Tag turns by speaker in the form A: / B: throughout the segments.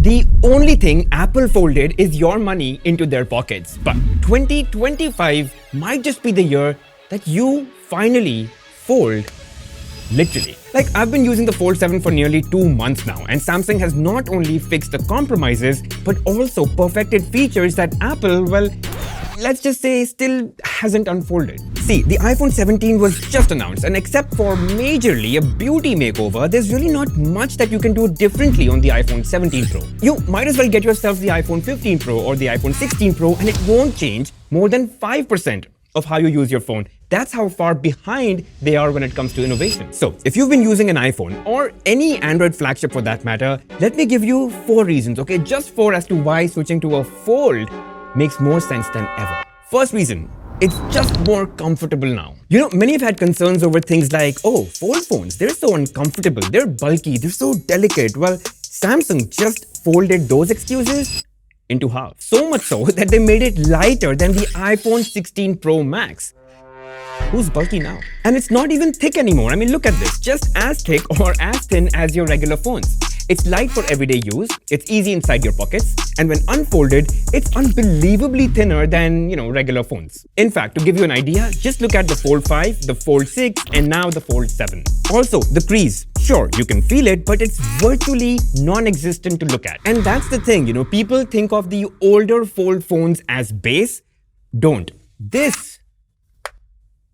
A: The only thing Apple folded is your money into their pockets. But 2025 might just be the year that you finally fold. Literally. Like, I've been using the Fold 7 for nearly 2 months now, and Samsung has not only fixed the compromises, but also perfected features that Apple, well, let's just say, still hasn't unfolded. See, the iPhone 17 was just announced, and except for majorly a beauty makeover, there's really not much that you can do differently on the iPhone 17 Pro. You might as well get yourself the iPhone 15 Pro or the iPhone 16 Pro, and it won't change more than 5% of how you use your phone. That's how far behind they are when it comes to innovation. So, if you've been using an iPhone or any Android flagship for that matter, let me give you 4 reasons, okay? Just 4 as to why switching to a Fold makes more sense than ever. First reason, it's just more comfortable now. You know, many have had concerns over things like, oh, Fold phones, they're so uncomfortable, they're bulky, they're so delicate. Well, Samsung just folded those excuses into half. So much so that they made it lighter than the iPhone 16 Pro Max. Who's bulky now? And it's not even thick anymore. I mean, look at this. Just as thick or as thin as your regular phones. It's light for everyday use, it's easy inside your pockets, and when unfolded, it's unbelievably thinner than, regular phones. In fact, to give you an idea, just look at the Fold 5, the Fold 6, and now the Fold 7. Also, the crease. Sure, you can feel it, but it's virtually non-existent to look at. And that's the thing, people think of the older Fold phones as base. Don't. This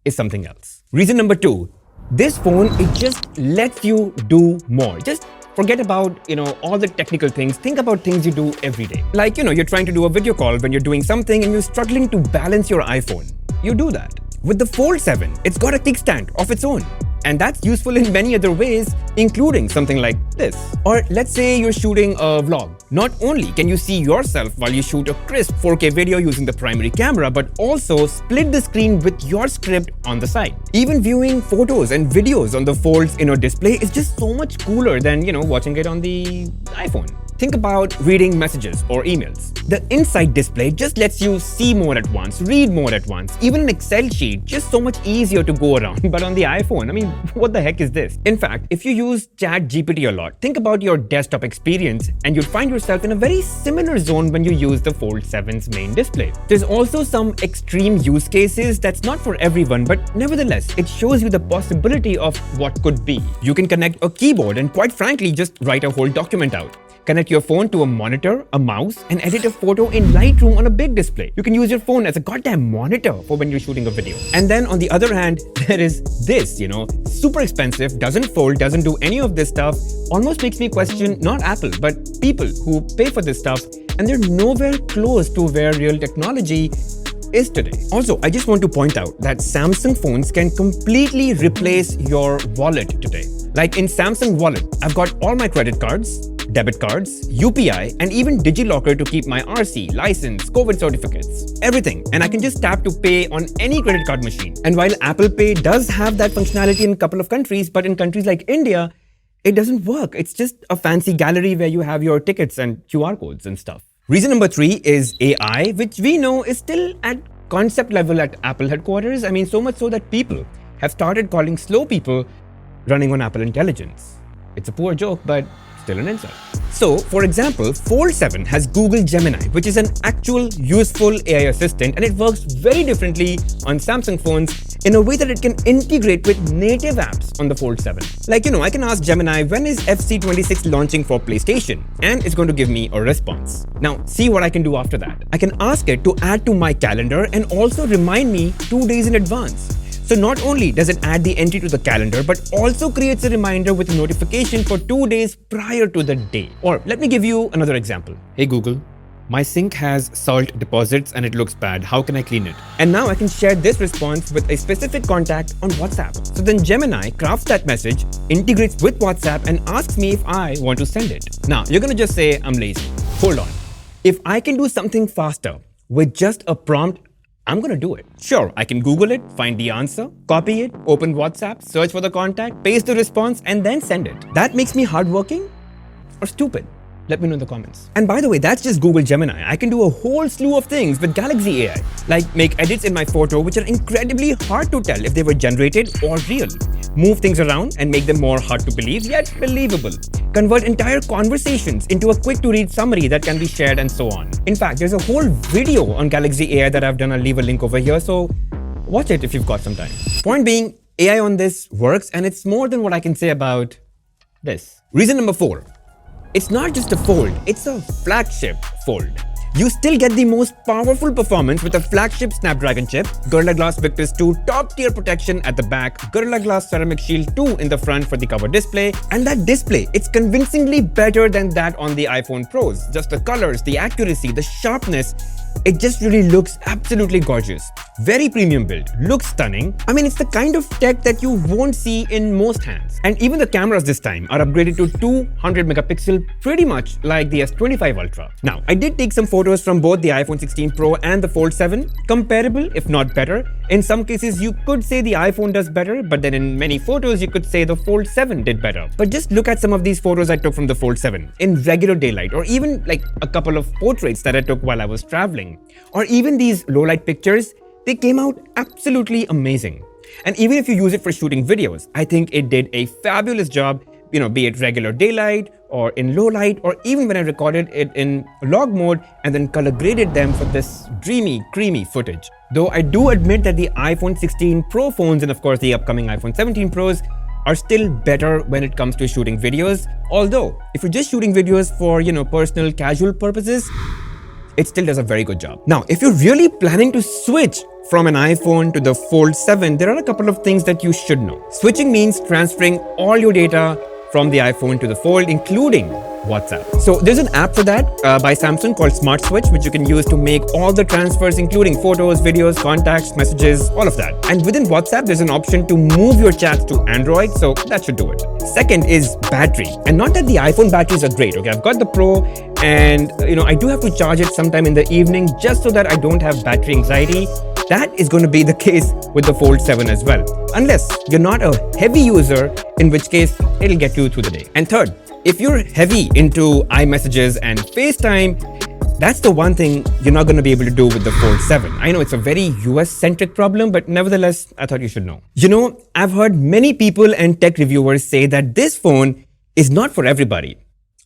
A: is something else. Reason number 2, this phone, it just lets you do more. Just forget about, all the technical things. Think about things you do every day. Like, you're trying to do a video call when you're doing something and you're struggling to balance your iPhone. You do that. With the Fold 7, it's got a kickstand of its own. And that's useful in many other ways, including something like this. Or let's say you're shooting a vlog. Not only can you see yourself while you shoot a crisp 4K video using the primary camera, but also split the screen with your script on the side. Even viewing photos and videos on the Fold's inner display is just so much cooler than, watching it on the iPhone. Think about reading messages or emails. The inside display just lets you see more at once, read more at once. Even an Excel sheet, just so much easier to go around. But on the iPhone, I mean, what the heck is this? In fact, if you use ChatGPT a lot, think about your desktop experience and you'll find yourself in a very similar zone when you use the Fold 7's main display. There's also some extreme use cases that's not for everyone, but nevertheless, it shows you the possibility of what could be. You can connect a keyboard and quite frankly, just write a whole document out. Connect your phone to a monitor, a mouse, and edit a photo in Lightroom on a big display. You can use your phone as a goddamn monitor for when you're shooting a video. And then on the other hand, there is this, super expensive, doesn't fold, doesn't do any of this stuff. Almost makes me question not Apple, but people who pay for this stuff, and they're nowhere close to where real technology is today. Also, I just want to point out that Samsung phones can completely replace your wallet today. Like in Samsung Wallet, I've got all my credit cards, debit cards, UPI, and even DigiLocker to keep my RC, license, COVID certificates, everything. And I can just tap to pay on any credit card machine. And while Apple Pay does have that functionality in a couple of countries, but in countries like India, it doesn't work. It's just a fancy gallery where you have your tickets and QR codes and stuff. Reason number 3 is AI, which we know is still at concept level at Apple headquarters. I mean, so much so that people have started calling slow people running on Apple Intelligence. It's a poor joke, but still an insult. So, for example, Fold 7 has Google Gemini, which is an actual useful AI assistant, and it works very differently on Samsung phones in a way that it can integrate with native apps on the Fold 7. Like, I can ask Gemini, when is FC26 launching for PlayStation? And it's going to give me a response. Now, see what I can do after that. I can ask it to add to my calendar and also remind me 2 days in advance. So not only does it add the entry to the calendar, but also creates a reminder with a notification for 2 days prior to the day. Or let me give you another example. Hey Google, my sink has salt deposits and it looks bad. How can I clean it? And now I can share this response with a specific contact on WhatsApp. So then Gemini crafts that message, integrates with WhatsApp, and asks me if I want to send it. Now, you're going to just say I'm lazy. Hold on. If I can do something faster with just a prompt, I'm going to do it. Sure, I can Google it, find the answer, copy it, open WhatsApp, search for the contact, paste the response, and then send it. That makes me hardworking or stupid? Let me know in the comments. And by the way, that's just Google Gemini. I can do a whole slew of things with Galaxy AI, like make edits in my photo which are incredibly hard to tell if they were generated or real, move things around and make them more hard to believe yet believable, convert entire conversations into a quick-to-read summary that can be shared, and so on. In fact, there's a whole video on Galaxy AI that I've done. I'll leave a link over here, so watch it if you've got some time. Point being, AI on this works, and it's more than what I can say about this. Reason number 4. It's not just a fold, it's a flagship fold. You still get the most powerful performance with a flagship Snapdragon chip, Gorilla Glass Victus 2 top-tier protection at the back, Gorilla Glass Ceramic Shield 2 in the front for the cover display, and that display, it's convincingly better than that on the iPhone Pros. Just the colors, the accuracy, the sharpness, it just really looks absolutely gorgeous. Very premium build, looks stunning. I mean, it's the kind of tech that you won't see in most hands. And even the cameras this time are upgraded to 200 megapixel, pretty much like the S25 Ultra. Now, I did take some photos from both the iPhone 16 Pro and the Fold 7, comparable if not better. In some cases, you could say the iPhone does better, but then in many photos, you could say the Fold 7 did better. But just look at some of these photos I took from the Fold 7 in regular daylight, or even like a couple of portraits that I took while I was traveling. Or even these low-light pictures, they came out absolutely amazing. And even if you use it for shooting videos, I think it did a fabulous job, be it regular daylight or in low light, or even when I recorded it in log mode and then color graded them for this dreamy, creamy footage. Though I do admit that the iPhone 16 Pro phones and of course the upcoming iPhone 17 Pros are still better when it comes to shooting videos. Although, if you're just shooting videos for, personal casual purposes, it still does a very good job. Now, if you're really planning to switch from an iPhone to the Fold 7, there are a couple of things that you should know. Switching means transferring all your data from the iPhone to the Fold, including WhatsApp. So there's an app for that by Samsung called Smart Switch, which you can use to make all the transfers, including photos, videos, contacts, messages, all of that. And within WhatsApp, there's an option to move your chats to Android, so that should do it. Second is battery. And not that the iPhone batteries are great, okay? I've got the Pro, and I do have to charge it sometime in the evening just so that I don't have battery anxiety. That is going to be the case with the Fold 7 as well. Unless you're not a heavy user, in which case it'll get you through the day. And third, if you're heavy into iMessages and FaceTime, that's the one thing you're not going to be able to do with the Fold 7. I know it's a very US-centric problem, but nevertheless, I thought you should know. I've heard many people and tech reviewers say that this phone is not for everybody.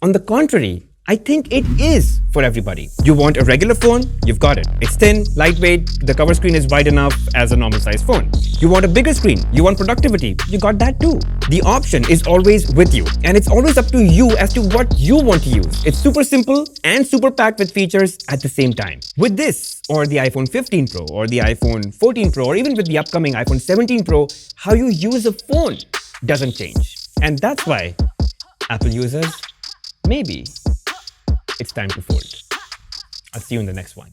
A: On the contrary, I think it is for everybody. You want a regular phone? You've got it. It's thin, lightweight, the cover screen is wide enough as a normal size phone. You want a bigger screen? You want productivity? You got that too. The option is always with you, and it's always up to you as to what you want to use. It's super simple and super packed with features at the same time. With this, or the iPhone 15 Pro, or the iPhone 14 Pro, or even with the upcoming iPhone 17 Pro, how you use a phone doesn't change. And that's why Apple users, maybe it's time to fold. I'll see you in the next one.